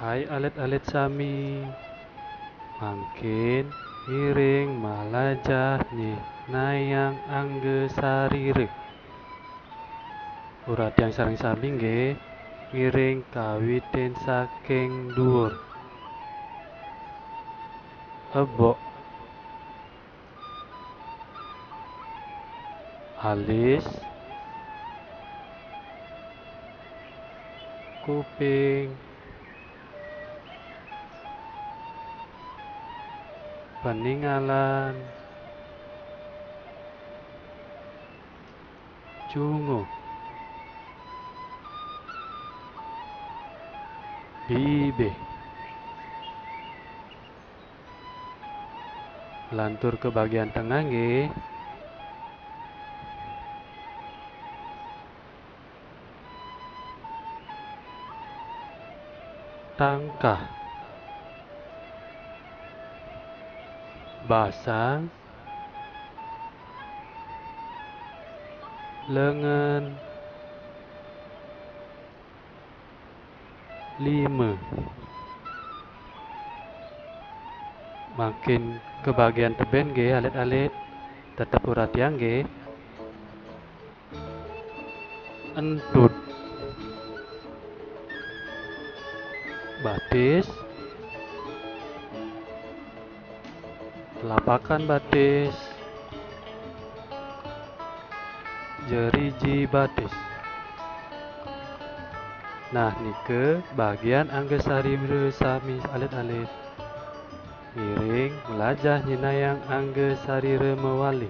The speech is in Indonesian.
Hai alit-alit sami, mangkin miring malajah nyi nayang angge sarire. Urat yang sareng sami nggih miring kawiten saking dhuwur. Ebok alis kuping peninggalan cungu bibih lantur ke bagian tengah nggih tangkah basang lengan lima makin ke bagian teben nggih alit-alit tetap urat yang nggih entut batis telapakan batis jeriji batis. Nah nike bagian angge sarire sami alit-alit miring melajah nyinayang angge sarire mewali.